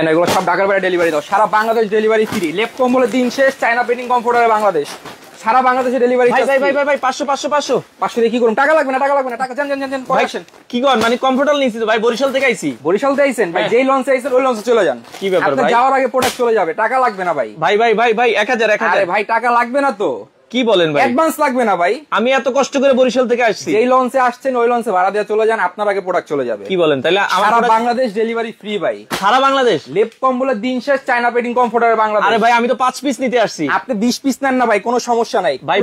এগুলো সব ঢাকার বাইরে ডেলিভারি দাও, সারা বাংলাদেশ ডেলিভারি ফ্রি। লেপ কম্বলের দিন শেষ, চায়না বেডিং কমফোর্টারে বাংলাদেশ, সারা বাংলাদেশে ডেলিভারি। ভাই ভাই ভাই ভাই 500 500 500 500 দিয়ে কি করুন? টাকা লাগবে না, টাকা লাগবে না, টাকা জান জান জান পরে আসেন। কি করেন? মানে কমফোর্টাল নিয়েছি তো ভাই, বরিশাল থেকে আইছি। বরিশাল থেকে আইছেন ভাই? যেই লঞ্চে আইছেন ওই লঞ্চে চলে যান। কি ব্যাপার ভাই? যাওয়ার আগে প্রোডাক্ট চলে যাবে, টাকা লাগবে না ভাই। ভাই ভাই ভাই ভাই 1000 1000। ভাই টাকা লাগবে না তো? কি বলেন ভাই? অ্যাডভান্স লাগবে না ভাই? আমি এত কষ্ট করে বরিশাল থেকে আসছি। যেই লঞ্চে আসছেন ওই লঞ্চে ভাড়া দিয়ে চলে যান, আপনার আগে প্রোডাক্ট চলে যাবে। কি বলেন? তাহলে সারা বাংলাদেশ ডেলিভারি ফ্রি ভাই, সারা বাংলাদেশ। লেপ কম্বলের দিন শেষ, চায়না বেডিং কমফোর্টারে বাংলাদেশ। আরে ভাই আমি তো 5 পিস নিতে আসছি। আপনি 20 পিস নেন না ভাই, কোনো সমস্যা নাই ভাই।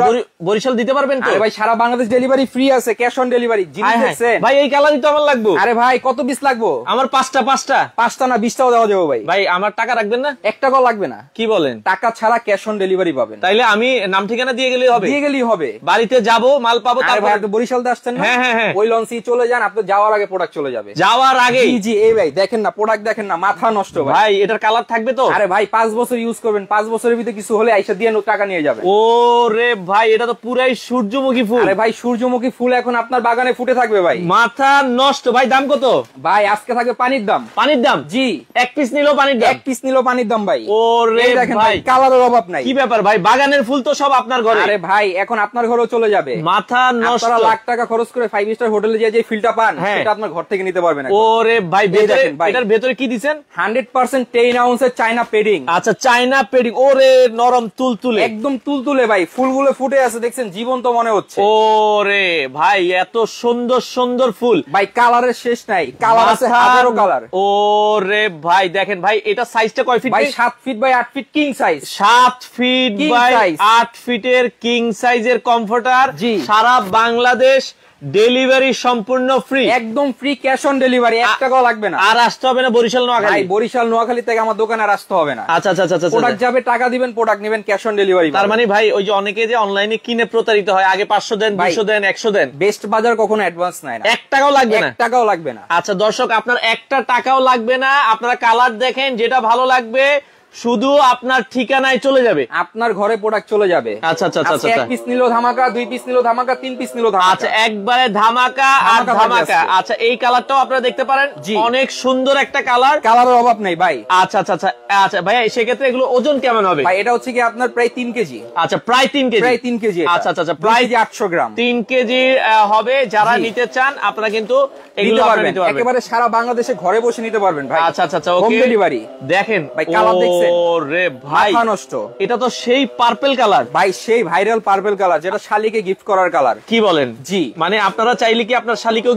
বরিশাল দিতে পারবেন তো? আরে ভাই সারা বাংলাদেশ ডেলিভারি ফ্রি আছে, ক্যাশ অন ডেলিভারি। জিনিস দেখছেন ভাই? এই কালারই তো আমার লাগবে। আরে ভাই কত পিস লাগবে? আমার 5টা না 20টাও দেওয়া যাবে ভাই। ভাই আমার টাকা রাখবেন না? 1 টাকাও লাগবে না। কি বলেন? টাকা ছাড়া ক্যাশ অন ডেলিভারি পাবেন। তাইলে আমি নাম ঠিকানা দিয়ে গেলেই হবে? দিয়ে গেলেই হবে। বাড়িতে যাব, মাল পাবো। তারপর আপনি বরিশালতে আসছেন না? হ্যাঁ। ওই লঞ্চে চলে যান, আপনি যাওয়ার আগে প্রোডাক্ট চলে যাবে। যাওয়ার আগে? জি এই ভাই দেখেন না, প্রোডাক্ট দেখেন না, মাথা নষ্ট ভাই। ভাই এটার কালার থাকবে তো? আরে ভাই 5 বছর ইউজ করবেন, 5 বছরের ভিতরে কিছু হলে আইসা দিয়ে টাকা নিয়ে যাবেন। ও রে ভাই, এটা তো পুরাই সূর্যমুখী ফুল। আরে ভাই সূর্যমুখী ফুল এখন আপনার বাগানে ফুটে থাকবে ভাই। মাথা নষ্ট। ভাই দাম কত? ভাই আজকে থাকবে পানির দাম। পানির দাম? জি। 1 পিস নিলেও পানির দাম? 1 পিস নিলেও পানির দাম ভাই। ও রে ভাই, কালারের অভাব নাই। কি ব্যাপার ভাই? বাগানের ফুল তো সব আপনার ঘরে। আরে ভাই এখন আপনার ঘরেও চলে যাবে। মাথা নষ্ট। আপনারা লাখ টাকা খরচ করে 5 স্টার হোটেলে যে ফিলটা পান সেটা আপনার ঘর থেকে নিতে পারবেন। ওরে ভাই এটার ভেতরে কি দিবেন? 100% 10 আউন্সের চায়না পেডিং। আচ্ছা চায়না পেডিং। ওরে নরম তুলতুলে, একদম তুলতুলে ভাই। ফুলগুলো ফুটে আছে দেখছেন, জীবন্ত মনে হচ্ছে। ওরে ভাই এত সুন্দর সুন্দর ফুল ভাই, কালারের শেষ নাই, কালার আছে হাজারো কালার। ওরে ভাই দেখেন ভাই, এটা সাইজটা কয় ফিট ভাই? 7 feet by 8 feet king size. 7 feet by 8 ফিটের কিং সাইজের কমফোর্টার। সারা বাংলাদেশ ডেলিভারি সম্পূর্ণ ফ্রি, একদম ফ্রি, ক্যাশ অন ডেলিভারি, 1 টাকাও লাগবে না। আর আসতে হবে না বরিশাল নোয়াখালী? বরিশাল নোয়াখালী থেকে আমার দোকানে আর আসতে হবে না। আচ্ছা আচ্ছা আচ্ছা, প্রোডাক্ট যাবে, টাকা দিবেন, প্রোডাক্ট নেবেন, ক্যাশ অন ডেলিভারি। তার মানে ভাই ওই যে অনেকে যে অনলাইনে কিনে প্রতারিত হয়, আগে 500 দেন, 200 দেন, 100 দেন। বেস্ট বাজার কখনো অ্যাডভান্স নেয় না। 1 টাকাও লাগবে না? 1 টাকাও লাগবে না। আচ্ছা দর্শক, আপনার 1টা টাকাও লাগবে না। আপনারা কালার দেখেন, যেটা ভালো লাগবে শুধু আপনার ঠিকানায় চলে যাবে, আপনার ঘরে প্রোডাক্ট চলে যাবে। আচ্ছা আচ্ছা আচ্ছা, 1 পিস নিলো ধামাকা, 2 পিস নিলো ধামাকা, 3 পিস নিলো ধামাকা। আচ্ছা একবারে ধামাকা আর ধামাকা। আচ্ছা এই কালারটাও আপনারা দেখতে পারেন, অনেক সুন্দর একটা কালার, কালারের অভাব নেই ভাই। আচ্ছা আচ্ছা আচ্ছা আচ্ছা ভাই, সেক্ষেত্রে এগুলো ওজন কেমন হবে ভাই? এটা হচ্ছে কি আপনার প্রায় 3 কেজি। আচ্ছা প্রায় 3 কেজি, প্রায় 3 কেজি। আচ্ছা আচ্ছা আচ্ছা, প্রায় 800 গ্রাম, 3 কেজি হবে। যারা নিতে চান আপনারা কিন্তু এগুলো নিতে পারবেন, একেবারে সারা বাংলাদেশে ঘরে বসে নিতে পারবেন ভাই। আচ্ছা আচ্ছা আচ্ছা, হোম ডেলিভারি। দেখেন ভাই কালার দেখছেন? ওরে ভাই নষ্ট, এটা তো সেই পার্পল কালার ভাই, সেই ভাইরাল পার্পল কালার, যেটা শালিকে গিফট করার কালার। কি বলেন? জি, মানে আপনারা চাইলে কি আপনার শালিকেও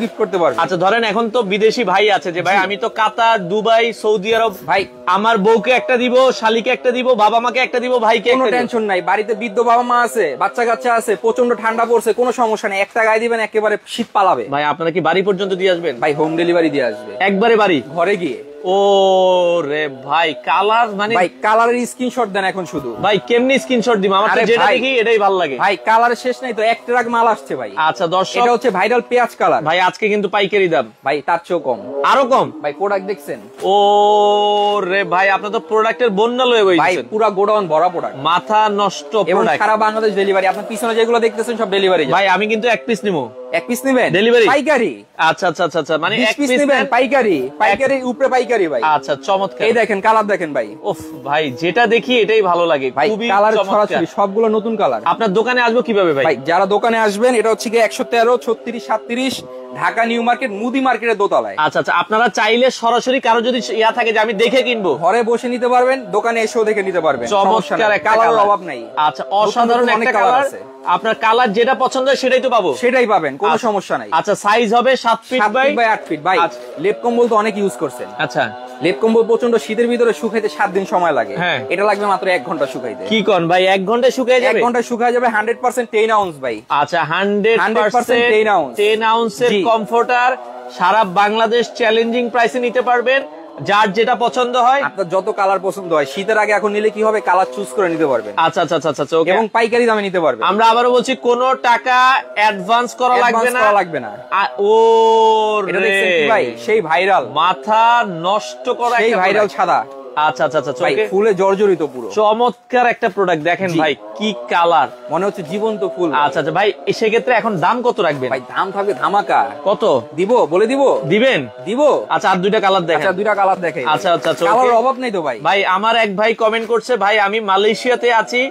গিফট করতে পারবেন। আচ্ছা ধরেন এখন তো বিদেশি ভাই আছে যে ভাই আমি তো কাতার, দুবাই, সৌদি আরব, ভাই আমার বউকে একটা দিব, শালিকে একটা দিব, বাবা মাকে একটা দিব, ভাইকে একটা দিব। কোনো টেনশন নাই, বাড়িতে বৃদ্ধ বাবা মা আছে, বাচ্চা কাচ্চা আছে, প্রচন্ড ঠান্ডা পড়ছে, কোনো সমস্যা নেই, একটা গায়ে দিবেন, একেবারে শীত পালাবে। ভাই আপনারা কি বাড়ি পর্যন্ত দিয়ে আসবেন? ভাই হোম ডেলিভারি দিয়ে আসবে, একবারে বাড়ি ঘরে গিয়ে। ও রে ভাই, কালার মানে ভাই কালারের স্ক্রিনশট দেন এখন শুধু। ভাই কেমনি স্ক্রিনশট দিব? আমার তো যেটা দেখি এটাই ভালো লাগে ভাই। কালার শেষ নাই তো, এক ট্রাক মাল আসছে ভাই। আচ্ছা দর্শক, এটা হচ্ছে ভাইরাল পেঁয়াজ কালার ভাই। আজকে কিন্তু পাইকারি দাম ভাই, তার চেয়েও কম, আরো কম ভাই। প্রোডাক্ট দেখছেন? ও রে ভাই, আপনার তো প্রোডাক্টের বন্যা লয়ে গেছে ভাই, পুরো গোডাউন ভরা প্রোডাক্ট, মাথা নষ্ট প্রোডাক্ট, সারা বাংলাদেশ ডেলিভারি। আপনার পিছনে যেগুলো দেখতেছেন সব ডেলিভারি ভাই। আমি কিন্তু 1 পিস নিবো। 1 পিস নেবেন ডেলিভারি পাইকারি? আচ্ছা আচ্ছা আচ্ছা, মানে 1 পিস নেবেন পাইকারি, পাইকারির উপরে পাইকারি ভাই। আচ্ছা চমৎকার, এই দেখেন কালার দেখেন ভাই। উফ ভাই যেটা দেখি এটাই ভালো লাগে ভাই, কালার ছড়াছড়ি, সবগুলো নতুন কালার। আপনার দোকানে আসবো কিভাবে ভাই? যারা দোকানে আসবেন, এটা হচ্ছে কি 113 36 37 ঢাকা নিউ মার্কেট, মুদি মার্কেটের দোতলায়। আচ্ছা আচ্ছা, আপনারা চাইলে সরাসরি কারো যদি ইয়া থাকে যে আমি দেখে কিনবো, ঘরে বসে নিতে পারবেন, দোকানে এসেও দেখে নিতে পারবেন। চমৎকার, কালারের অভাব নাই। আচ্ছা অসাধারণ একটা কালার আছে। আপনার কালার যেটা পছন্দ হয় সেটাই তো পাবো? সেটাই পাবেন, কোনো সমস্যা নাই। আচ্ছা সাইজ হবে 7 ফিট বাই 8 ফিট ভাই। লেপ কম্বল তো অনেক ইউজ করছেন। আচ্ছা লেপ কম্বল প্রচন্ড শীতের ভিতরে শুকাইতে 7 দিন সময় লাগে, এটা লাগবে মাত্র 1 ঘন্টা শুকাইতে। কি কোন ভাই, 1 ঘন্টায় শুকিয়ে যাবে? 1 ঘন্টায় শুকিয়ে যাবে। 100% 10 আউন্স ভাই। আচ্ছা 100% 10 আউন্সের কমফোর্টার সারা বাংলাদেশ চ্যালেঞ্জিং প্রাইসে নিতে পারবেন। যার যেটা পছন্দ হয়, আপনার যত কালার পছন্দ হয়, শীতের আগে এখন নিলে কি হবে, কালার চুজ করে নিতে পারবেন। আচ্ছা আচ্ছা আচ্ছা, এবং পাইকারি দামে নিতে পারবেন। আমরা আবারও বলছি, কোনো টাকা অ্যাডভান্স করা লাগবে না। ও রে ভাই, সেই ভাইরাল, মাথা নষ্ট করা, সেই ভাইরাল সাদা আচ্ছা আচ্ছা আচ্ছা, ভাই ফুলে জর্জরিত পুরো, চমৎকার একটা প্রোডাক্ট দেখেন ভাই, কি কালার, মনে হচ্ছে জীবন্ত ফুল। আচ্ছা আচ্ছা ভাই, সেক্ষেত্রে এখন দাম কত রাখবেন? ভাই দাম থাকবে ধামাকা। কত দিব বলে দিব? দিবেন? দিব। আচ্ছা, আর দুইটা কালার দেখেন। আচ্ছা দুইটা কালার দেখেন। আচ্ছা আচ্ছা আচ্ছা, কালারের অভাব নেই তো ভাই। ভাই আমার এক ভাই কমেন্ট করছে, ভাই আমি মালয়েশিয়াতে আছি,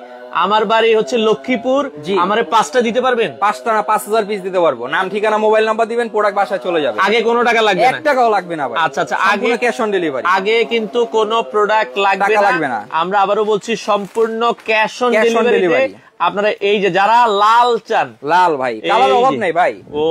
আমার বাড়ি হচ্ছে লক্ষ্মীপুর, আমারে 5টা দিতে পারবেন? 5টা না 5000 পিস দিতে পারবো। নাম ঠিকানা মোবাইল নাম্বার দিবেন, প্রোডাক্ট বাসায় চলে যাবে। আগে কোনো টাকা লাগবে না? 1 টাকাও লাগবে না ভাই। আচ্ছা আচ্ছা, আগে ক্যাশ অন ডেলিভারি। আগে কিন্তু কোনো প্রোডাক্ট লাগবে না। আমরা আবারও বলছি, সম্পূর্ণ ক্যাশ অন ডেলিভারি। আপনারা এই যে যারা লাল চান, লাল ভাই, কালার অভাব নাই ভাই। ও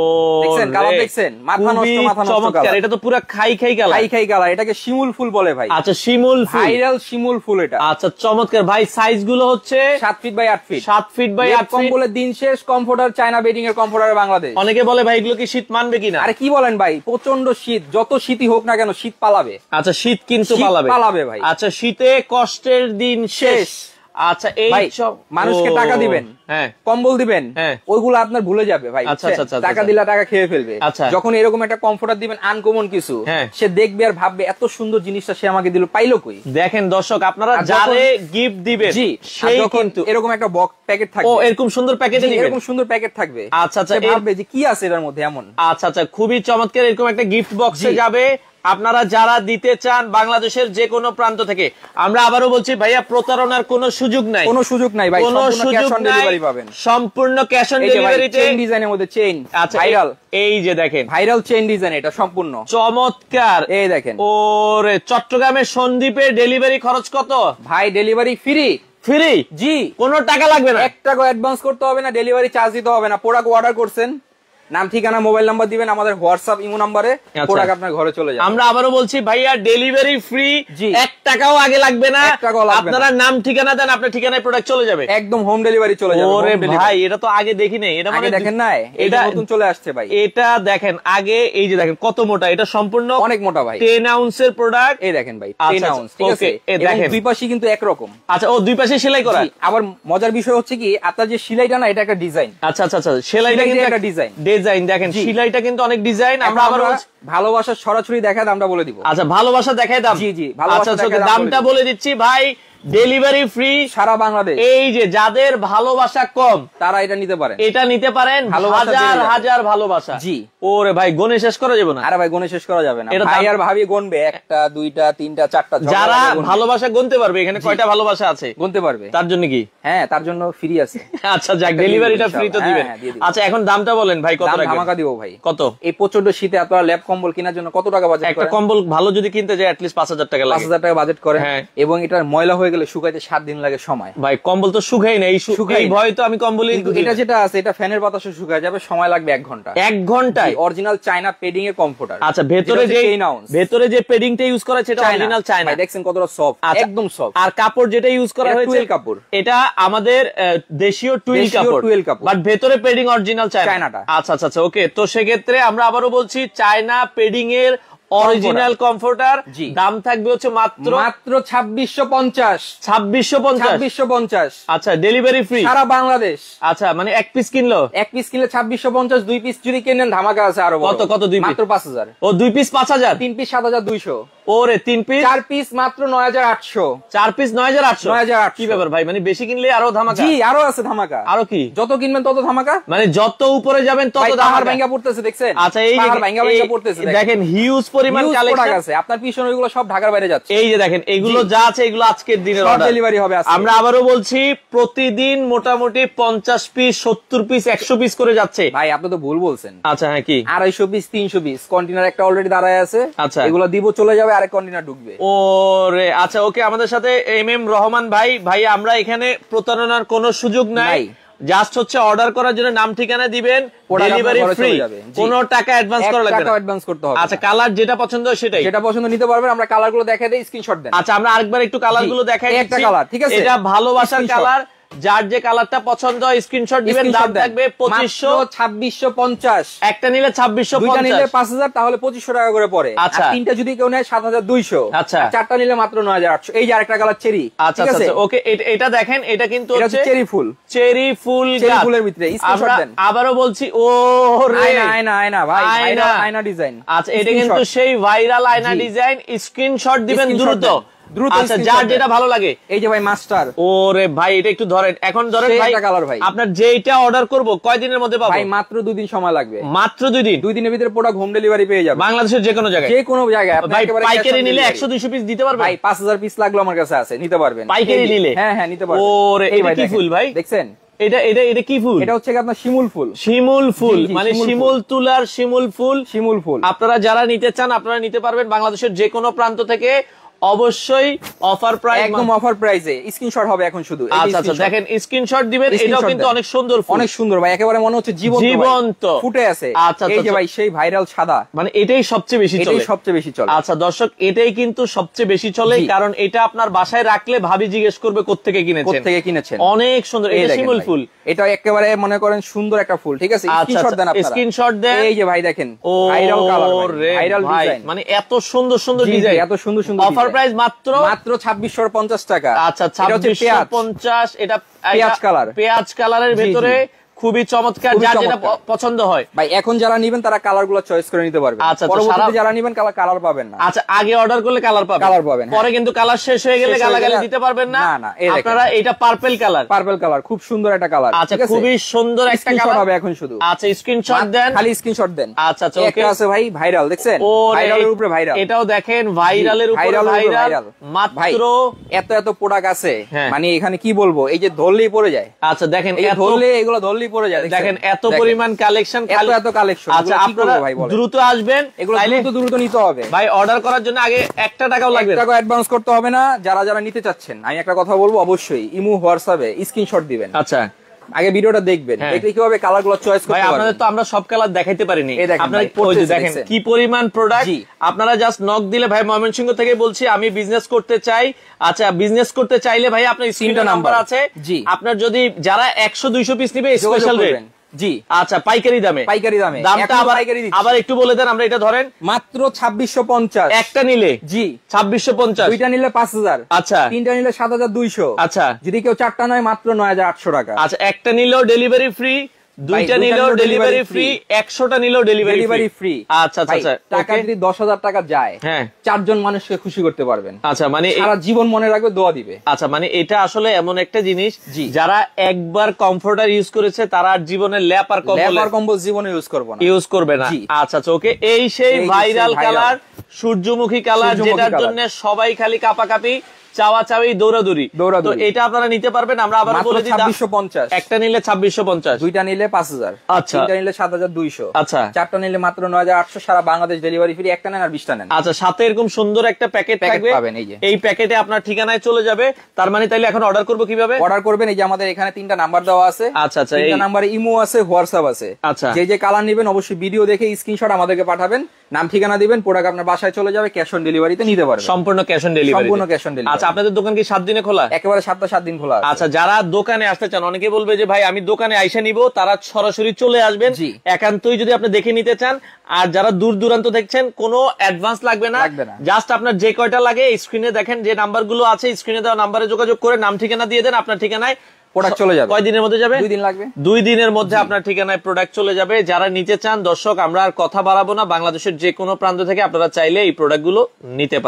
দেখছেন কালার, দেখছেন মাথা নষ্ট কালার। এটা তো পুরো খাই কালার। খাই কালার, এটাকে শিমুল ফুল বলে ভাই। আচ্ছা, শিমুল ফুল, ভাইরাল শিমুল ফুল এটা। আচ্ছা চমৎকার ভাই। সাইজ গুলো হচ্ছে 7 feet by 8 feet. 7 feet by 8 feet. কম্বলের দিন শেষ, কমফোর্টার চায়না বেডিং এর কমফোর্টার বাংলাদেশ। অনেকে বলে ভাই এগুলো কি শীত মানবে কিনা? আরে কি বলেন ভাই, প্রচন্ড শীত, যত শীতই হোক না কেন শীত পালাবে। আচ্ছা, শীত কিন্তু পালাবে ভাই। আচ্ছা, শীতে কষ্টের দিন শেষ। আচ্ছা, এই মানুষকে টাকা দিবেন, হ্যাঁ কম্বল দিবেন, ওইগুলো আপনার ভুলে যাবে ভাই। টাকা দিলে টাকা খেয়ে ফেলবে। যখন এরকম একটা কমফোর্টার দিবেন আনকমন কিছু, সে দেখবে আর ভাববে এত সুন্দর জিনিসটা সে আমাকে দিল, পাইলো কই। দেখেন দর্শক, আপনারা যারে গিফট দিবেন সেই কিন্তু এরকম একটা বক্স প্যাকেট থাকবে। ও এরকম সুন্দর প্যাকেটে দিবেন, এরকম সুন্দর প্যাকেট থাকবে। আচ্ছা আচ্ছা, ভাববে যে কি আছে এর মধ্যে এমন। আচ্ছা আচ্ছা, খুবই চমৎকার। এরকম একটা গিফট বক্সে যাবে। আপনারা যারা দিতে চান বাংলাদেশের যে কোনো প্রান্ত থেকে, আমরা আবারও বলছি ভাইয়া, প্রতারণার কোনো সুযোগ নাই, কোনো সুযোগ নাই ভাই, কোনো সুযোগ নাই, সম্পূর্ণ ক্যাশ অন ডেলিভারিতে। চেইন ডিজাইনের মধ্যে চেইন, আচ্ছা ভাইরাল, এই যে দেখেন ভাইরাল চেইন ডিজাইন, এটা সম্পূর্ণ চমৎকার। এই দেখেন, ওরে চট্টগ্রামের সন্দ্বীপে ডেলিভারি খরচ কত ভাই? Delivery free. ফ্রি? জি, কোনো টাকা লাগবে না, 1 টাকা অ্যাডভান্স করতে হবে না, ডেলিভারি চার্জ দিতে হবে না। প্রোডাক্ট অর্ডার করছেন, নাম ঠিকানা মোবাইল নাম্বার দিবেন আমাদের হোয়াটসঅ্যাপ ইমো নাম্বারে, প্রোডাক্ট আপনার ঘরে চলে যাবে। আমরা আবারও বলছি ভাইয়া, ডেলিভারি ফ্রি, 1 টাকাও আগে লাগবে না। আপনারা নাম ঠিকানা দেন, আপনার ঠিকানায় প্রোডাক্ট চলে যাবে, একদম হোম ডেলিভারি চলে যাবে। ওরে ভাই, এটা তো আগে দেখি নাই। এটা মানে দেখেন না, এটা নতুন চলে আসছে ভাই। এটা দেখেন আগে, এই যে দেখেন কত মোটা, এটা সম্পূর্ণ অনেক মোটা ভাই, 10 আউন্সের প্রোডাক্ট। এই দেখেন ভাই 10 আউন্স, ঠিক আছে। এবং দুই পাশে কিন্তু একরকম। আচ্ছা, ও দুই পাশে সেলাই করা। আবার মজার বিষয় হচ্ছে কি, আপনার যে সেলাইটা না, এটা একটা ডিজাইন। আচ্ছা আচ্ছা আচ্ছা, সেলাইটা কিন্তু একটা ডিজাইন দেখেন, সেলাইটা কিন্তু অনেক ডিজাইন। আমরা আবার ভালোবাসা সরাসরি দেখায় দামটা বলে দিব। আচ্ছা, ভালোবাসা দেখায় দাম। জি জি, ভালোবাসা দেখায় দামটা বলে দিচ্ছি ভাই। ডেলিভারি ফ্রি সারা বাংলাদেশ। এই যে যাদের ভালোবাসা কম তারা এটা নিতে পারেন, এটা নিতে পারেন। হাজার হাজার ভালোবাসা। জি, ওরে ভাই গণে শেষ করা যাবে না। আরে ভাই গণে শেষ করা যাবে না, ভাই আর ভাবি গণবে 1টা 2টা 3টা 4টা। যারা ভালোবাসা গুনতে পারবে, এখানে কয়টা ভালোবাসা আছে গুনতে পারবে, তার জন্য কি? হ্যাঁ, তার জন্য ফ্রি আছে। আচ্ছা যাক, ডেলিভারিটা ফ্রি তো দিবেন। আচ্ছা, এখন দামটা বলেন ভাই, কত রাখবেন? ধামাকা দিব ভাই। কত? এই প্রচন্ড শীতে আপনারা ল্যাপ কম্বল কেনার জন্য কত টাকা বাজেট করেন? একটা কম্বল ভালো যদি কিনতে যায় এট লিস্ট 5000 টাকা লাগে। 5000 টাকা বাজেট করে, এবং এটা ময়লা হয়ে গেলে শুকাইতে 7 দিন লাগে সময়। ভাই কম্বল তো শুকাই না, এই ভয় তো আমি কম্বলই। এটা যেটা আছে, এটা ফ্যানের বাতাসে শুকায় যাবে, সময় লাগবে 1 ঘন্টা। 1 ঘন্টায় অরিজিনাল চায়না পেডিং এর কমফোর্টার। আচ্ছা, ভেতরে যে পেডিংটা ইউজ করা সেটা অরিজিনাল চায়না। দেখছেন কতটা সফট, একদম সফট। আর কাপড় যেটা ইউজ করা হয়েছে টুয়েল কাপড়, এটা আমাদের দেশীয় টুয়েল কাপড়, বাট ভেতরে পেডিং অরিজিনাল চায়নাটা। আচ্ছা আচ্ছা আচ্ছা, ওকে। তো সেক্ষেত্রে আমরা আবারও বলছি, চায়না পেডিং এর অরিজিনাল কমফোর্টার দাম থাকবে হচ্ছে মাত্র 2650। 2650। আচ্ছা, ডেলিভারি ফ্রি সারা বাংলাদেশ। আচ্ছা, মানে এক পিস কিনলো, 2650, 2 পিস যদি কেনেন ধামাকা আছে আরো। কত কত? 2 পিস মাত্র 5000। ও 2 পিস 5000, 3 পিস 7200। ওরে 3 পিস, 4 পিস মাত্র 9800। 4 পিস 9800। কি ব্যাপার ভাই, মানে বেশি কিনলে আরো ধামাকা? জি, আরো আছে ধামাকা। আরো কি? যত কিনবেন তত ধামাকা, মানে যত উপরে যাবেন তত ধামাকা। ভাঙা পড়তেছে, দেখছেন? আচ্ছা, এই যে ভাঙা পড়তেছে, দেখেন হিউজ পরিমাণ কালেকশন আছে। আপনার পিছনে ওইগুলো সব ঢাকার বাইরে যাচ্ছে। এই যে দেখেন, এগুলো যা আছে এগুলো আজকের দিনের অর্ডার, ডেলিভারি হবে আজকে। আমরা আবারও বলছি, প্রতিদিন মোটামুটি 50 পিস 70 পিস 100 পিস করে যাচ্ছে। ভাই আপনি তো ভুল বলছেন। আচ্ছা, হ্যাঁ কি? 250 পিস 300 পিস কন্টেনার একটা অলরেডি দাঁড়ায় আছে। আচ্ছা, এগুলো দিব, চলে যাবে, আরেক কন্টেনার ঢুকবে। ওরে আচ্ছা, ওকে। আমাদের সাথে এম রহমান ভাই, আমরা এখানে প্রতারণার কোনো সুযোগ নাই। জাস্ট হচ্ছে অর্ডার করার জন্য নাম ঠিকানা দিবেন, ডেলিভারি ফ্রি, কোনো টাকা অ্যাডভান্স করা লাগবে না। অ্যাডভান্স করতে হবে। আচ্ছা, কালার যেটা পছন্দ সেটাই, যেটা পছন্দ নিতে পারবেন। আমরা কালার গুলো দেখাই দেই, স্ক্রিনশট দেন। আচ্ছা, আমরা আরেকবার একটু কালার গুলো দেখাই দিচ্ছি। একটা কালার, ঠিক আছে? এটা ভালোবাসার কালার, যার যে কালারটা পছন্দ হয় স্ক্রিনশট দিবেন। দাম থাকবে 2550। একটা নিলে 2650, দুইটা নিলে 5000, তাহলে 2500 টাকা করে পড়ে। আচ্ছা, আর তিনটা যদি কেউ নেয় 7200। আচ্ছা, চারটা নিলে মাত্র 9800। এই যে আরেকটা কালার চেরি। আচ্ছা আচ্ছা, ওকে। এটা দেখেন, এটা কিন্তু হচ্ছে চেরি ফুল। চেরি ফুলের ভিতরে স্ক্রিনশট দেন। আবারও বলছি, ও রে আয়না ভাই, আয়না ডিজাইন। আচ্ছা, এটা কিন্তু সেই ভাইরাল আয়না ডিজাইন। স্ক্রিনশট দিবেন দ্রুত। দ্রুত আচ্ছা যার যেটা ভালো লাগে। এই যে ভাই মাস্টার, ওরে ভাই এটা একটু ধরেন, এখন ধরেন ভাই কালার ভাই, আপনার যেটা অর্ডার করব কয়দিনের মধ্যে পাবো? ভাই মাত্র 2 দিন সময় লাগবে। মাত্র 2 দিন? 2 দিনের ভিতরে প্রোডাক্ট হোম ডেলিভারি পেয়ে যাবে বাংলাদেশের যে কোনো জায়গায়, যে কোনো জায়গায়। ভাই পাইকারি নিলে 100-200 পিস দিতে পারবেন? ভাই 5000 পিস লাগলো আমার কাছে আছে, নিতে পারবেন পাইকারি নিলে। হ্যাঁ হ্যাঁ নিতে পারবেন। ওরে এটা কি ফুল ভাই দেখছেন? এটা কি ফুল? এটা হচ্ছে আপনার শিমুল ফুল। শিমুল ফুল মানে শিমুল তুলার শিমুল ফুল। শিমুল ফুল আপনারা যারা নিতে চান আপনারা নিতে পারবেন বাংলাদেশের যে কোনো প্রান্ত থেকে। অবশ্যই অফার প্রাইস, একদম অফার প্রাইসে স্ক্রিনশট হবে এখন শুধু। আচ্ছা আচ্ছা দেখেন স্ক্রিনশট দিবেন, এটাও কিন্তু অনেক সুন্দর ফুল, অনেক সুন্দর ভাই, একেবারে মনে হচ্ছে জীবন্ত ফুটে আছে। আচ্ছা এই যে ভাই সেই ভাইরাল সাদা, মানে এটাই সবচেয়ে বেশি চলে, এটাই সবচেয়ে বেশি চলে। আচ্ছা দর্শক এটাই কিন্তু সবচেয়ে বেশি চলে, কারণ এটা আপনার বাসায় রাখলে ভাবি জিজ্ঞেস করবে কোত্থেকে কিনেছেন। অনেক সুন্দর, এটা শিমুল ফুল, এটা একেবারে মনে করেন সুন্দর একটা ফুল। ঠিক আছে, স্ক্রিনশট দেন আপনারা, স্ক্রিনশট দেন। এই যে ভাই দেখেন ভাইরাল কালার, ভাইরাল ডিজাইন, মানে এত সুন্দর সুন্দর ডিজাইন, এত সুন্দর সুন্দর। অফার প্রাইস মাত্র 2650 টাকা। আচ্ছা 2650। এটা পেঁয়াজ কালার, পেঁয়াজ কালারের ভিতরে খুবই চমৎকার, যার যেটা পছন্দ হয়। ভাই এখন যারা নিবেন তারা কালার গুলো চয়েস করে নিতে পারবে। আচ্ছা পরবর্তীতে যারা নিবেন কালার পাবেন না। আচ্ছা আগে অর্ডার করলে কালার পাবেন, পরে কিন্তু কালার শেষ হয়ে গেলে গালাগালি দিতে পারবেন না। না আপনারা এটা পার্পল কালার, খুব সুন্দর একটা কালার। আচ্ছা খুবই সুন্দর একটা কালার হবে এখন শুধু। আচ্ছা স্ক্রিনশট দেন, খালি স্ক্রিনশট দেন। আচ্ছা ওকে আছে ভাই ভাইরাল, দেখছেন ভাইরালের উপরে ভাইরাল, এটাও দেখেন ভাইরালের উপরে ভাইরাল। মাত্র এত প্রোডাক্ট আছে, মানে এখানে কি বলবো, এই যে ধরলেই পড়ে যায়। আচ্ছা দেখেন এগুলো ধরলেই পড়ে যায়, দেখেন এত পরিমাণ কালেকশন, এত কালেকশন। আচ্ছা আপনারা দ্রুত আসবেন, এগুলো দ্রুত নিতে হবে ভাই। অর্ডার করার জন্য আগে 1 টাকাও লাগবে, 1 টাকা অ্যাডভান্স করতে হবে না। যারা নিতে চাচ্ছেন, আমি একটা কথা বলবো, অবশ্যই ইমো হোয়াটসঅ্যাপে স্ক্রিনশট দিবেন। আচ্ছা আগে ভিডিওটা দেখবেন, দেখলে কি হবে কালারগুলো চয়েস করতে পারবেন। ভাই আপনাদের তো আমরা সব কালার দেখাইতে পারিনি, আপনারা দেখেন কি পরিমাণ প্রোডাক্ট। আপনারা জাস্ট নক দিলে, ভাই ময়মনসিংহ থেকে বলছি, আমি বিজনেস করতে চাই। আচ্ছা বিজনেস করতে চাইলে ভাই আপনার স্ক্রিনে নাম্বার আছে, আপনার যদি যারা 100-200 পিস নিবে স্পেশাল রেট। জি আচ্ছা পাইকারি দামে দামটা আবার একটু বলে দেন। আমরা এটা ধরেন মাত্র 2650, একটা নিলে জি 2650, দুইটা নিলে 5000, আচ্ছা তিনটা নিলে 7200, আচ্ছা যদি কেউ চারটা নয় মাত্র 9800 টাকা। আচ্ছা একটা নিলেও ডেলিভারি ফ্রি, দুইটা নিলেও ডেলিভারি ফ্রি, 100টা নিলেও ডেলিভারি ফ্রি। আচ্ছা আচ্ছা টাকা যদি 10,000 টাকা যায়, হ্যাঁ 4 জন মানুষকে খুশি করতে পারবেন। আচ্ছা মানে সারা জীবন মনে রাখবে, দোয়া দিবে। আচ্ছা মানে এটা আসলে এমন একটা জিনিস, যারা একবার কমফোর্টার ইউজ করেছে তারা আর জীবনে ল্যাপ আর কম্বল জীবনে ইউজ করবে না। আচ্ছা আচ্ছা ওকে, এই সেই ভাইরাল কালার, সূর্যমুখী কালার, যেটার জন্য সবাই খালি কাপাকাপি, চাওয়াচাওয়ি, দৌড়াদৌড়ি। তো এটা আপনারা নিতে পারবেন। আমরা আবার বলে দিই 2650, একটা নিলে 2650, দুইটা নিলে 5000, আচ্ছা তিনটা নিলে 7200, আচ্ছা চারটা নিলে মাত্র 9800, সারা বাংলাদেশ ডেলিভারি ফ্রি। একটা নেন আর 20টা নেন। আচ্ছা সাথে এরকম সুন্দর একটা প্যাকেট থাকবে, এই প্যাকেটে আপনার ঠিকানায় চলে যাবে। তার মানে তাইলে এখন অর্ডার করব কিভাবে? অর্ডার করবেন, এই যে আমাদের এখানে 3টা নাম্বার দেওয়া আছে। আচ্ছা আচ্ছা, এই নাম্বারে ইমো আছে, হোয়াটসঅ্যাপ আছে। আচ্ছা যে কালার নেবেন অবশ্যই ভিডিও দেখে স্ক্রিনশট আমাদেরকে পাঠাবেন, নাম ঠিকানা দিবেন, প্রোডাক্ট আপনার বাসায় চলে যাবে, ক্যাশ অন ডেলিভারিতে নিতে পারবেন। সম্পূর্ণ ক্যাশ অন ডেলিভারি। আচ্ছা আপনাদের দোকান কি 7 দিনে খোলা? একেবারে 7 দিন খোলা। আচ্ছা যারা দোকানে আসতে চান, অনেকে বলবে যে ভাই আমি দোকানে আইসা নিব, তারা সরাসরি চলে আসবেন একান্তই যদি আপনি দেখে নিতে চান। আর যারা দূর দূরান্ত দেখছেন, কোনো অ্যাডভান্স লাগবে না, জাস্ট আপনার যে কয়টা লাগে স্ক্রিনে দেখেন যে নাম্বারগুলো আছে, স্ক্রিনে দেওয়া নাম্বারে যোগাযোগ করে নাম ঠিকানা দিয়ে দেন, আপনার ঠিকানায় প্রোডাক্ট চলে যাবে। কয় দিনের মধ্যে যাবে? 2 দিন লাগবে। 2 দিনের মধ্যে আপনার ঠিকানায় প্রোডাক্ট চলে যাবে। যারা নিতে চান দর্শক, আমরা আর কথা বাড়াবো না, বাংলাদেশের যে কোনো প্রান্ত থেকে আপনারা চাইলে এই প্রোডাক্টগুলো নিতে পারেন।